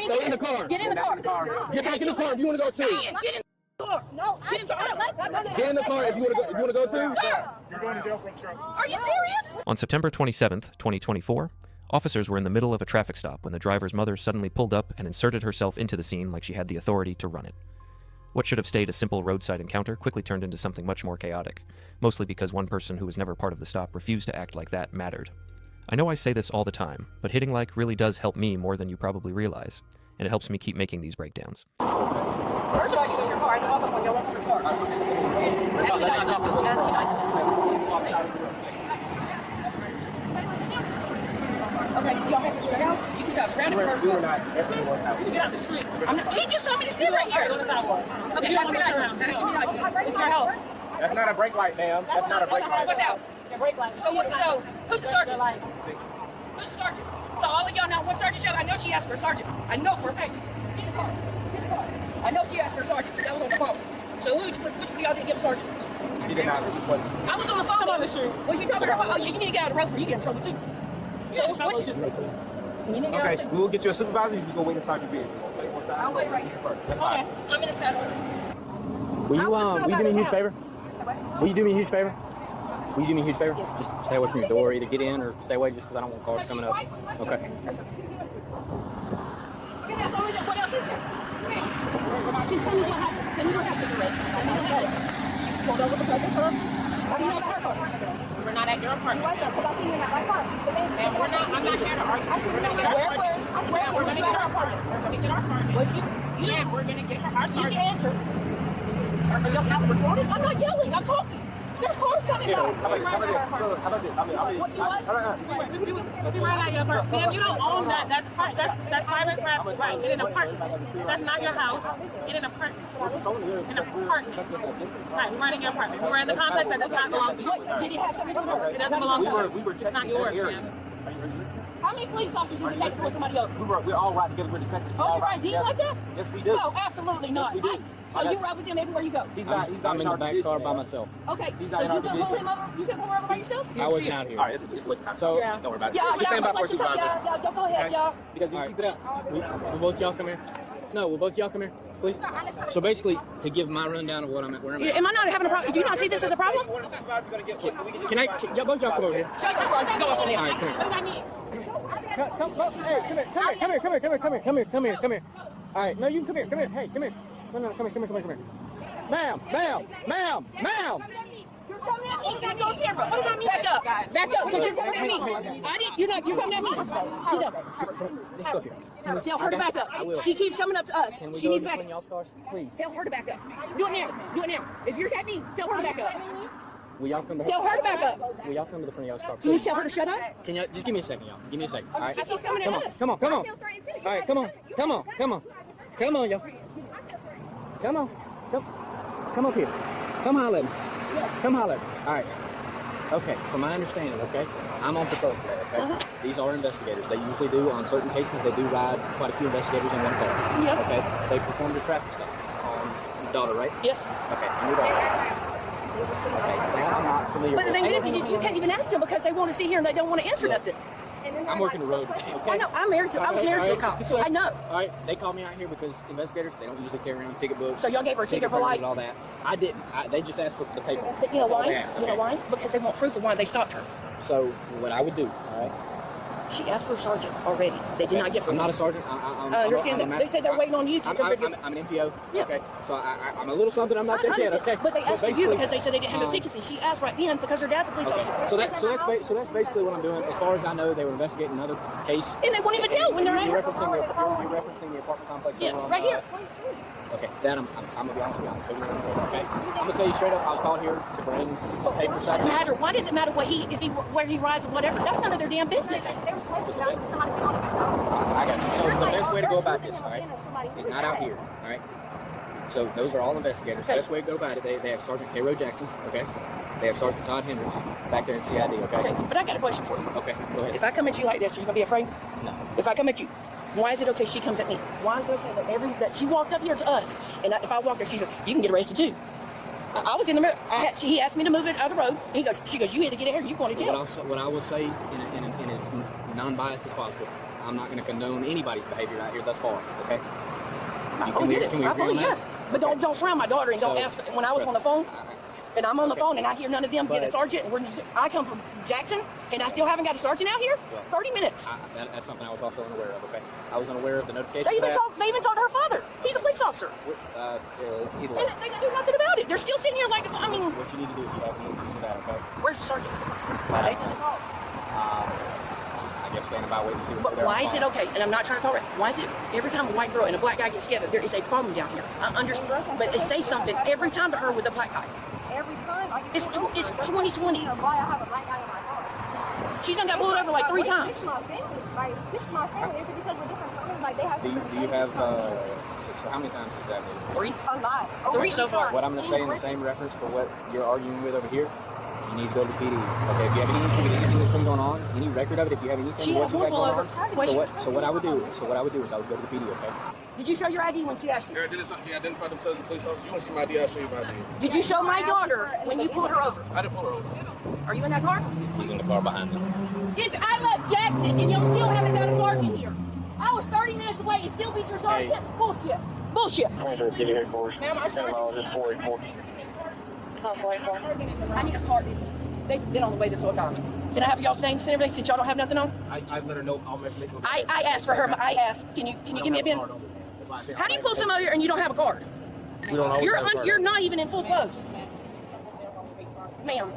Stay in the car. Get in the car. Get back in the car if you want to go too. Get in the car. No, get in the car. Get in the car if you want to go. You want to go too? You're going to jail for obstruction. Are you serious? On September 27th, 2024, officers were in the middle of a traffic stop when the driver's mother suddenly pulled up and inserted herself into the scene like she had the authority to run it. What should have stayed a simple roadside encounter quickly turned into something much more chaotic, mostly because one person who was never part of the stop refused to act like that mattered. I know I say this all the time, but hitting like really does help me more than you probably realize, and it helps me keep making these breakdowns. First of all, you in your car. I know all when you want from the car. Ask me nicely. Okay, y'all have to get out. You can stop surrounding first. You get out the street. He just told me to sit right here. Okay, ask me nicely. It's your house. That's not a brake light, ma'am. That's not a brake light. What's out? So what? So who's the sergeant? Who's the sergeant? So all of y'all know what sergeant show. I know she asked for a sergeant. I know for a fact. Get in the car. Get in the car. I know she asked for a sergeant. That was on the phone. So which of y'all didn't give a sergeant? She did not. I was on the phone on the street. Was you talking about? Oh, yeah, you need to get out of the road for you get in trouble too. So what? Okay, we'll get you a supervisor. You can go wait inside your vehicle. I'll wait right here. Okay, I'm in the saddle. Will you do me a huge favor? Will you do me a huge favor? Will you do me a huge favor? Just stay away from your door. Either get in or stay away just because I don't want cars coming up. Okay. That's okay. What else is there? Tell me what happened. Tell me what happened. She was pulled over because of her. What do you have her car? We're not at your apartment. Because I see you in that white car. And we're not. I'm not here to argue. We're going to get our sergeant. We're going to get our sergeant. We're going to get our sergeant. What you? Yeah, we're going to get our sergeant. You can answer. Are you not retarded? I'm not yelling. I'm talking. There's cars coming out. How about this? Ma'am, you don't own that. That's private property. Right. In an apartment. That's not your house. In an apartment. In an apartment. Right. We're in your apartment. We're in the complex that does not belong to you. Did he have something to do? It doesn't belong to you. It's not yours, ma'am. How many police officers did you take for somebody else? We're all right together. We're detectives. Oh, you ride deep like that? Yes, we do. No, absolutely not. Yes, we do. So you ride with him everywhere you go? I'm in the back car by myself. Okay, so you can pull him over? You can pull him over by yourself? I wasn't out here. All right, it's So, don't worry about it. Yeah, We're standing by for a supervisor. yeah, go ahead, y'all. Because you keep it up. will both y'all come here? No, will both y'all come here, please? So basically, to give my rundown of what I'm at, where I'm at. Am I not having a problem? Do you not see this as a problem? Y'all both y'all come over here? Shut your mouth. Go over there. All right, come here. What do I need? Come here. All right, no, you can come here. Hey, come here. No, come here. Ma'am. You're coming at me. That's on camera. What does that mean? Back up. Because you're coming at me. You're coming at me. Get up. Tell her to back up. She keeps coming up to us. Can we She go needs in back between y'all's cars, please? Tell her to back up. Do it now. If you're at me, tell her to back up. Will y'all come? Tell her to back up. Will y'all come to the front of y'all's car, Can you please? tell her to shut up? Can y'all just give me a second, y'all? Give me a second. All right. She keeps coming at us. Come on. All right, come on, y'all. Come up here. Come holler at me. All right. Okay, from my understanding, okay, I'm on patrol today, okay? These are investigators. They usually do, on certain cases, they do ride quite a few investigators in one car. Yep. Okay, they performed a traffic stop on your daughter, right? Yes. Okay, on your daughter. Okay, now I'm not familiar But the with thing is, you can't even ask them because they want to sit here and they don't want to answer nothing. I'm working the road. Okay? I know. I was married to a cop, so I know. All right, they called me out here because investigators, they don't usually carry around ticket books. So y'all gave her a ticket for papers like? and all that. I didn't. They just asked for the paper. You know That's all why? they asked, You know okay? why? Because they want proof of why they stopped her. So what I would do, all right? She asked for a sergeant already. They did not give her I'm one. not a sergeant. I understand that. They said they're waiting on you to. I'm an MPO. Yeah. Okay. So I'm a little something. I'm not there yet. Okay. But they asked for you basically, because they said they didn't have no tickets, and she asked right then because her dad's a police officer. So that's basically what I'm doing. As far as I know, they were investigating another case. And they won't even tell when they're at You're her. referencing the apartment complex. Yes, over on, right here. Okay, that I'm gonna be honest with you. I'm totally okay. I'm gonna tell you straight up. I was called here to bring paper Doesn't citations. matter. Why does it matter where he rides or whatever? That's none of their damn business. There was questions about if somebody went on it. I got you. So the best way to go about this, all right, is not out here, all right? So those are all investigators. The best way to go about it, they have Sergeant K. Roe Jackson, okay? They have Sergeant Todd Hendricks back there in CID, okay? Okay, but I got a question for you. Okay, go ahead. If I come at you like this, are you gonna be afraid? No. If I come at you, why is it okay she comes at me? Why is it okay that she walked up here to us, and if I walk there, she says, you can get arrested too. I was in the middle. He asked me to move it out of the road. She goes, you had to get in here. You going to jail? What I will say in as non-biased as possible, I'm not going to condone anybody's behavior out here thus far. Okay. I fully get it. I fully, yes. But don't surround my daughter and don't ask. When I was on the phone, and I'm on the phone and I hear none of them get a sergeant, and I come from Jackson and I still haven't got a sergeant out here. 30 minutes. That's something I was also unaware of. Okay. I was unaware of the notification. They even talked to her father. He's a police officer. Either way. And they do nothing about it. They're still sitting here like, I mean. What you need to do is you have the issues with that. Okay. Where's the sergeant? I guess standing by waiting to see what But why is it okay? And I'm not trying to call it. Why is it every time a white girl and a black guy get together, there is a problem down here? I understand, but they say something every time to her with a black guy. Every time I get It's 2020. why I have a black guy in my car. She's done got pulled over like 3 times. This is my family. Like, this is my family. Is it because we're different colors? Like, they have Do something to you say have, to so how many times has that been? 3. a lot. 3 so far. What I'm going to say in the same reference to what you're arguing with over here, you need to go to the PD. Okay, if you have any issue with anything that's been going on, any record of it, if you have anything, She what had you had one going pull on, over. so what I would do is I would go to the PD, okay? Did you show your ID when she asked you? They identify themselves as police officers. You want to see my ID? I'll show you my ID. Did you show my daughter when you pulled her over? I didn't pull her over. Are you in that car? He's in the car behind me. I left Jackson and you still haven't got a sergeant here. I was 30 minutes away and still beat your sergeant. Bullshit. Bullshit. Ma'am, our sergeant. I need a card. They've been on the way this whole time. Can I have y'all's names and everything since y'all don't have nothing on? I let her know all my information. I asked for her. I asked, can you give me a pen? How do you pull somebody here and you don't have a card? We don't always have a card. You're not even in full clothes. Ma'am,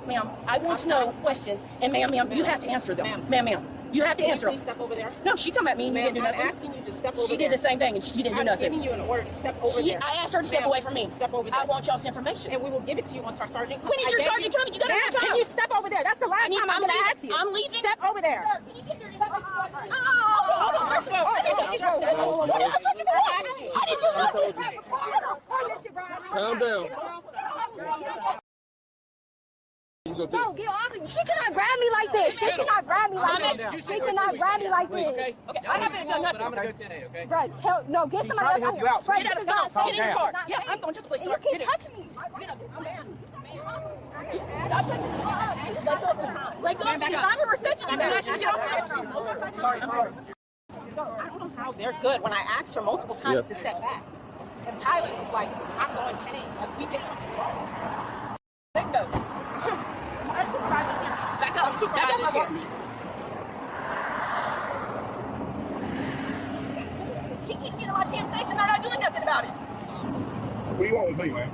I want to know questions, and ma'am, you have to answer them. Ma'am, you have to answer them. Please step over there. No, she come at me and you didn't do I'm nothing. asking you to step over She there. did the same thing and you didn't do I'm nothing. giving you an order to step over there. I asked her to step Ma'am, away from me. Step over there. I want y'all's information. And we will give it to you once our sergeant comes. When is your sergeant coming? You got enough time. Can you step over there? That's the last time I'm going to ask you. I'm leaving. Step over there. Sir, can you get your hold on, first of all, I didn't touch your shit. I touched your back. I didn't do nothing. Calm down. You go No, get off of me. She cannot grab me like this. She cannot grab me like this. She cannot grab me like this. Okay, I haven't done nothing. I'm gonna go 10-8, okay? Bruh, no, get somebody else out here. Bruh, Get out this of is the not car. safe. Get in the car. It's not Yeah, safe. I'm going to the police. And Sir. you keep Get touching me. Get up. I'm down. Let go. I'm a respecting. I'm not sure. Get off. Sorry. I don't know how they're good when I asked her multiple times to step back. And Pilot was like, I'm going 10-8. Like, we did something wrong. Let go. Our supervisor's here. Back up. Supervisor's here. She keeps getting on my damn face and they're not doing nothing about it. What do you want with me, man?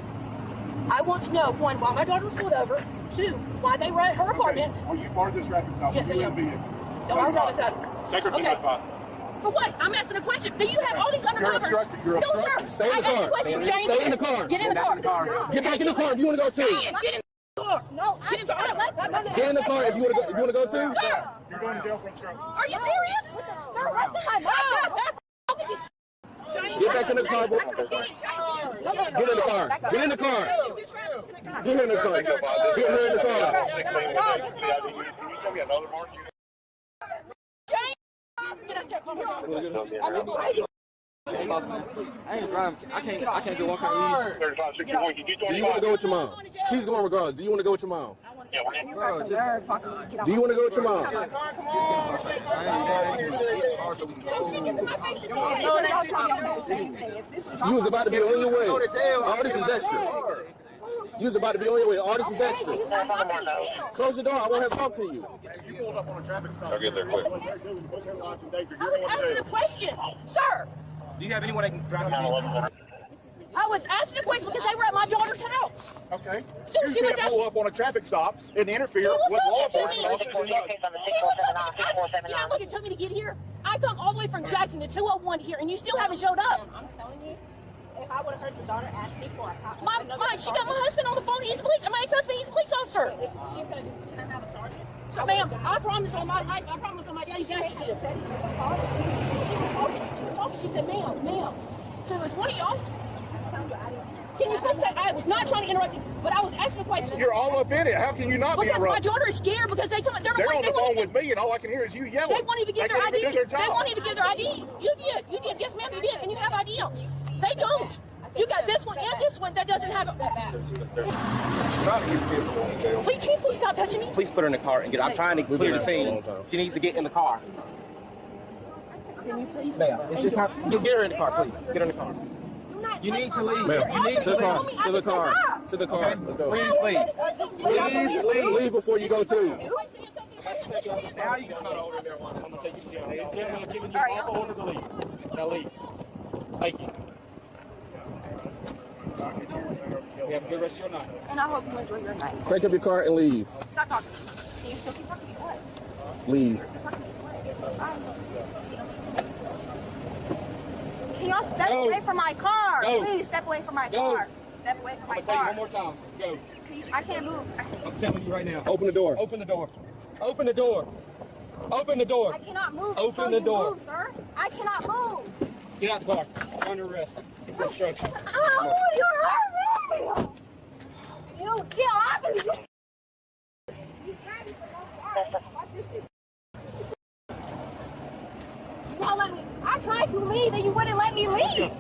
I want to know, 1, why my daughter was pulled over. 2, why they were at her apartments. Are you part of this traffic stop? Yes, I am. No, I'm on the side. Take her to Okay. my car. For what? I'm asking a question. Do you have all these undercovers? obstructed. You're No, obstructed. sir. Stay in the I got car. a question, James. Stay in the car. Get in the car. Get back in the car if you want to go too. Get in the car. No, Get in the car. Get in the car if you want to go. You want to go too? Sir, You're going to jail for obstruction. are you serious? no, that's not no. Get back in the car, boy. Get in the car. Get in the car. Get her in the car. Get her in the car. I ain't driving. I can't go walk out here. Do you want to go with your mom? She's going regardless. Do you want to go with your mom? You got some nerve talking to me. Get off. Do you want to go with your mom? You was about to be on your way. All this is extra. You was about to be on your way. All this is extra. Close your door. I won't have to talk to you. You pulled up on a traffic stop. I'll get there quick. I was asking a question, sir. Do you have anyone that can drive? I was asking a question because they were at my daughter's house. Okay. So You she was can't pull up on a traffic stop and interfere Who was with law talking to enforcement me? officers. You know, look, it took me to get here. I come all the way from Jackson to 201 here, and you still haven't showed up. I'm telling you, if I would have heard your daughter ask me for a copy, She got my husband on the phone. He's a police. My ex-husband. He's a police officer. she's going to do, can I have a sergeant? So, ma'am, I promise on my daddy's gas. She said, she was talking. She said, ma'am. So it was one of y'all. Can you please say, I was not trying to interrupt you, but I was asking a question. You're all up in it. How can you not be Because my interrupted? daughter is scared because they're They're on the phone with me, and all I can hear is you yelling. They won't even give their can't ID. even do their They job. won't even give their ID. You did. Yes, ma'am, you did, and you have ID on. They don't. You got this one and this one that doesn't have Please, can you please stop touching me? Please put her in the car and get. I'm trying to clear the scene. She needs to get in the car. Can you please? Ma'am, it's just not, you get her in the car, please. Get her in the car. You need to leave. Ma'am, You need to the car. leave. To the car. To the car. Let's go. Please leave. Please leave. Leave before you go too. Now you can order marijuana. I'm gonna take you down. Ladies and gentlemen, I'm giving you lawful order to leave. Now leave. Thank you. You have a good rest of your night. And I hope you enjoy your night. Crank up your car and leave. Stop talking to me. Can you still keep talking to me? What? Leave. Can y'all step Go. away from my car? Go. Please step away from my Go. car. Step away from my I'm gonna tell you car. one more time. Go. Please, I can't move. I'm telling you right now. Open the door. Open the door. Open the door. Open the door. I cannot move Open until the you door. move, sir. I cannot move. Get out the car. You're under arrest. Obstruction. Oh, you hurt me. You get off of me. You won't let me. I tried to leave and you wouldn't let me leave.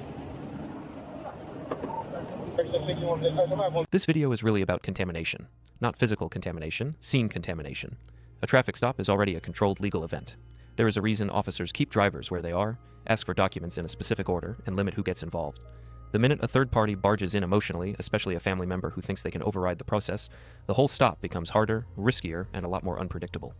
This video is really about contamination. Not physical contamination, scene contamination. A traffic stop is already a controlled legal event. There is a reason officers keep drivers where they are, ask for documents in a specific order, and limit who gets involved. The minute a third party barges in emotionally, especially a family member who thinks they can override the process, the whole stop becomes harder, riskier, and a lot more unpredictable.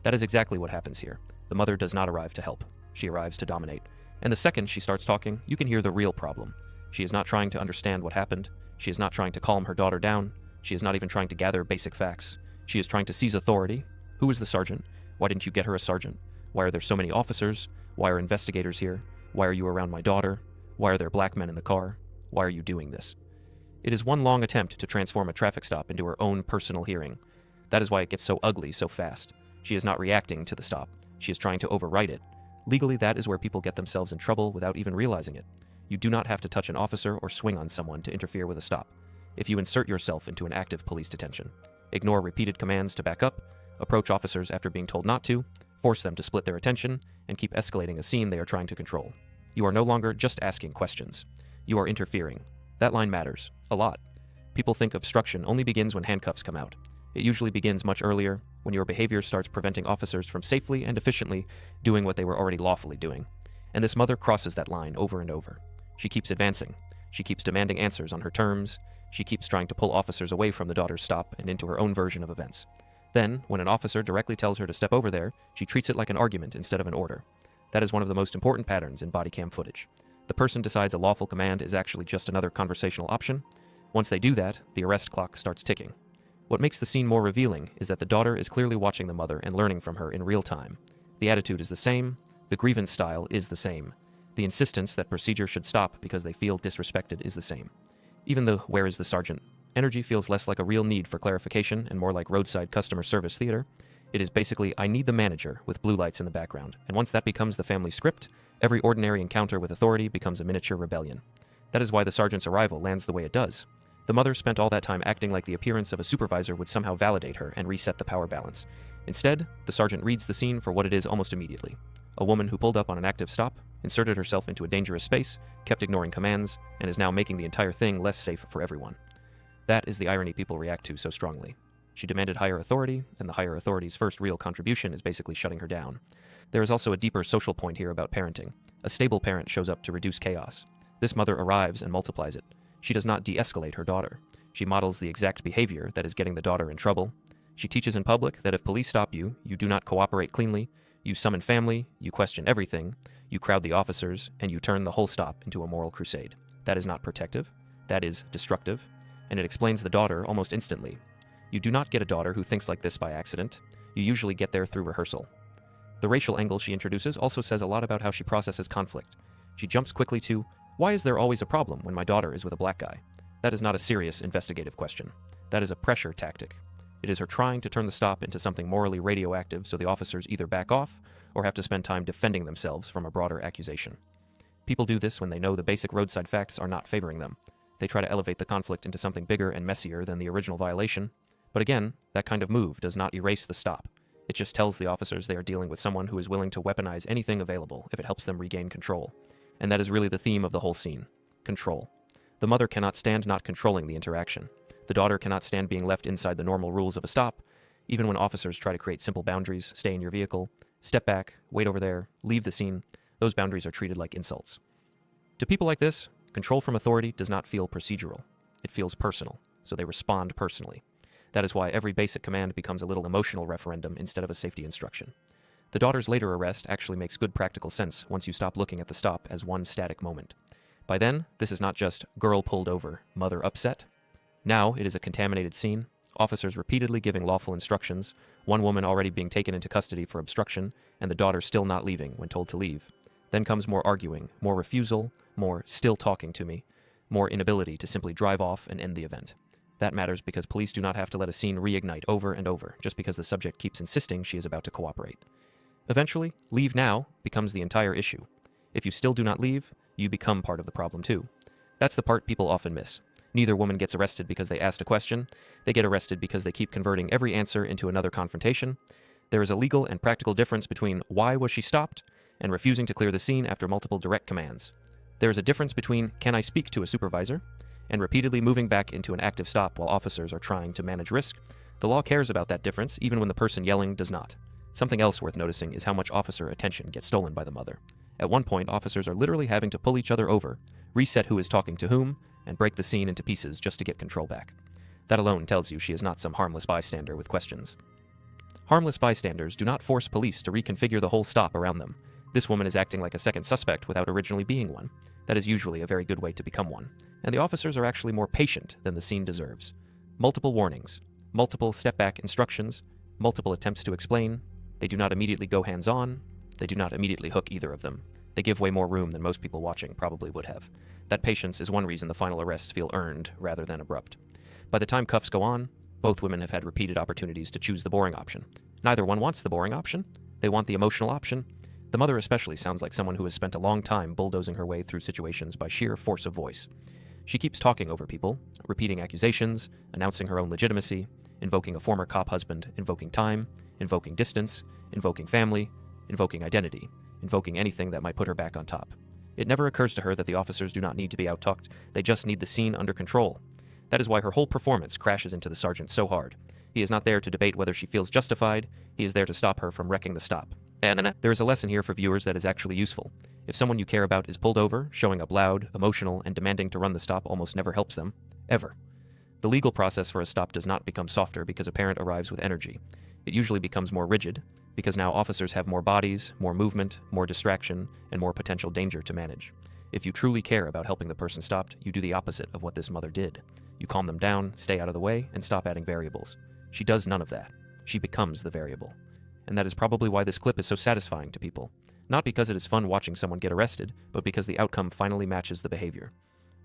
That is exactly what happens here. The mother does not arrive to help. She arrives to dominate. And the second she starts talking, you can hear the real problem. She is not trying to understand what happened. She is not trying to calm her daughter down. She is not even trying to gather basic facts. She is trying to seize authority. Who is the sergeant? Why didn't you get her a sergeant? Why are there so many officers? Why are investigators here? Why are you around my daughter? Why are there black men in the car? Why are you doing this? It is one long attempt to transform a traffic stop into her own personal hearing. That is why it gets so ugly so fast. She is not reacting to the stop. She is trying to override it. Legally, that is where people get themselves in trouble without even realizing it. You do not have to touch an officer or swing on someone to interfere with a stop. If you insert yourself into an active police detention, ignore repeated commands to back up, approach officers after being told not to, force them to split their attention, and keep escalating a scene they are trying to control. You are no longer just asking questions. You are interfering. That line matters. A lot. People think obstruction only begins when handcuffs come out. It usually begins much earlier, when your behavior starts preventing officers from safely and efficiently doing what they were already lawfully doing. And this mother crosses that line over and over. She keeps advancing. She keeps demanding answers on her terms. She keeps trying to pull officers away from the daughter's stop and into her own version of events. Then, when an officer directly tells her to step over there, she treats it like an argument instead of an order. That is one of the most important patterns in body cam footage. The person decides a lawful command is actually just another conversational option. Once they do that, the arrest clock starts ticking. What makes the scene more revealing is that the daughter is clearly watching the mother and learning from her in real time. The attitude is the same. The grievance style is the same. The insistence that procedure should stop because they feel disrespected is the same. Even the "where is the sergeant" energy feels less like a real need for clarification and more like roadside customer service theater. It is basically, I need the manager, with blue lights in the background, and once that becomes the family script, every ordinary encounter with authority becomes a miniature rebellion. That is why the sergeant's arrival lands the way it does. The mother spent all that time acting like the appearance of a supervisor would somehow validate her and reset the power balance. Instead, the sergeant reads the scene for what it is almost immediately. A woman who pulled up on an active stop, inserted herself into a dangerous space, kept ignoring commands, and is now making the entire thing less safe for everyone. That is the irony people react to so strongly. She demanded higher authority, and the higher authority's first real contribution is basically shutting her down. There is also a deeper social point here about parenting. A stable parent shows up to reduce chaos. This mother arrives and multiplies it. She does not de-escalate her daughter. She models the exact behavior that is getting the daughter in trouble. She teaches in public that if police stop you, you do not cooperate cleanly, you summon family, you question everything, you crowd the officers, and you turn the whole stop into a moral crusade. That is not protective. That is destructive. And it explains the daughter almost instantly. You do not get a daughter who thinks like this by accident. You usually get there through rehearsal. The racial angle she introduces also says a lot about how she processes conflict. She jumps quickly to, why is there always a problem when my daughter is with a black guy? That is not a serious investigative question. That is a pressure tactic. It is her trying to turn the stop into something morally radioactive so the officers either back off or have to spend time defending themselves from a broader accusation. People do this when they know the basic roadside facts are not favoring them. They try to elevate the conflict into something bigger and messier than the original violation. But again, that kind of move does not erase the stop. It just tells the officers they are dealing with someone who is willing to weaponize anything available if it helps them regain control. And that is really the theme of the whole scene. Control. The mother cannot stand not controlling the interaction. The daughter cannot stand being left inside the normal rules of a stop, even when officers try to create simple boundaries, stay in your vehicle, step back, wait over there, leave the scene. those boundaries are treated like insults. To people like this, control from authority does not feel procedural. It feels personal, so they respond personally. That is why every basic command becomes a little emotional referendum instead of a safety instruction. The daughter's later arrest actually makes good practical sense once you stop looking at the stop as one static moment. By then, this is not just girl pulled over, mother upset. Now it is a contaminated scene, officers repeatedly giving lawful instructions, one woman already being taken into custody for obstruction, and the daughter still not leaving when told to leave. Then comes more arguing, more refusal, more still talking to me, more inability to simply drive off and end the event. That matters because police do not have to let a scene reignite over and over just because the subject keeps insisting she is about to cooperate. Eventually, leave now becomes the entire issue. If you still do not leave, you become part of the problem too. That's the part people often miss. Neither woman gets arrested because they asked a question. They get arrested because they keep converting every answer into another confrontation. There is a legal and practical difference between why was she stopped and refusing to clear the scene after multiple direct commands. There is a difference between can I speak to a supervisor and repeatedly moving back into an active stop while officers are trying to manage risk. The law cares about that difference even when the person yelling does not. Something else worth noticing is how much officer attention gets stolen by the mother. At one point, officers are literally having to pull each other over, reset who is talking to whom, and break the scene into pieces just to get control back. That alone tells you she is not some harmless bystander with questions. Harmless bystanders do not force police to reconfigure the whole stop around them. This woman is acting like a second suspect without originally being one. That is usually a very good way to become one. And the officers are actually more patient than the scene deserves. Multiple warnings, multiple step-back instructions, multiple attempts to explain. They do not immediately go hands-on. They do not immediately hook either of them. They give way more room than most people watching probably would have. That patience is one reason the final arrests feel earned rather than abrupt. By the time cuffs go on, both women have had repeated opportunities to choose the boring option. Neither one wants the boring option. They want the emotional option. The mother especially sounds like someone who has spent a long time bulldozing her way through situations by sheer force of voice. She keeps talking over people, repeating accusations, announcing her own legitimacy, invoking a former cop husband, invoking time, invoking distance, invoking family, invoking identity, invoking anything that might put her back on top. It never occurs to her that the officers do not need to be out-talked, they just need the scene under control. That is why her whole performance crashes into the sergeant so hard. He is not there to debate whether she feels justified, he is there to stop her from wrecking the stop. And there is a lesson here for viewers that is actually useful. If someone you care about is pulled over, showing up loud, emotional, and demanding to run the stop almost never helps them. Ever. The legal process for a stop does not become softer because a parent arrives with energy. It usually becomes more rigid, because now officers have more bodies, more movement, more distraction, and more potential danger to manage. If you truly care about helping the person stopped, you do the opposite of what this mother did. You calm them down, stay out of the way, and stop adding variables. She does none of that. She becomes the variable. And that is probably why this clip is so satisfying to people. Not because it is fun watching someone get arrested, but because the outcome finally matches the behavior.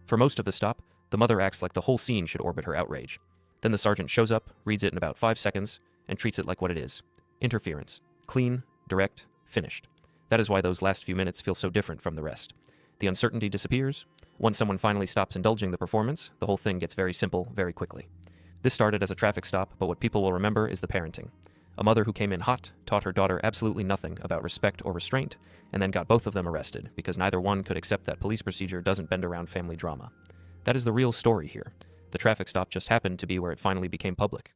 For most of the stop, the mother acts like the whole scene should orbit her outrage. Then the sergeant shows up, reads it in about 5 seconds, and treats it like what it is. Interference. Clean, direct, finished. That is why those last few minutes feel so different from the rest. The uncertainty disappears. Once someone finally stops indulging the performance, the whole thing gets very simple very quickly. This started as a traffic stop, but what people will remember is the parenting. A mother who came in hot, taught her daughter absolutely nothing about respect or restraint, and then got both of them arrested, because neither one could accept that police procedure doesn't bend around family drama. That is the real story here. The traffic stop just happened to be where it finally became public.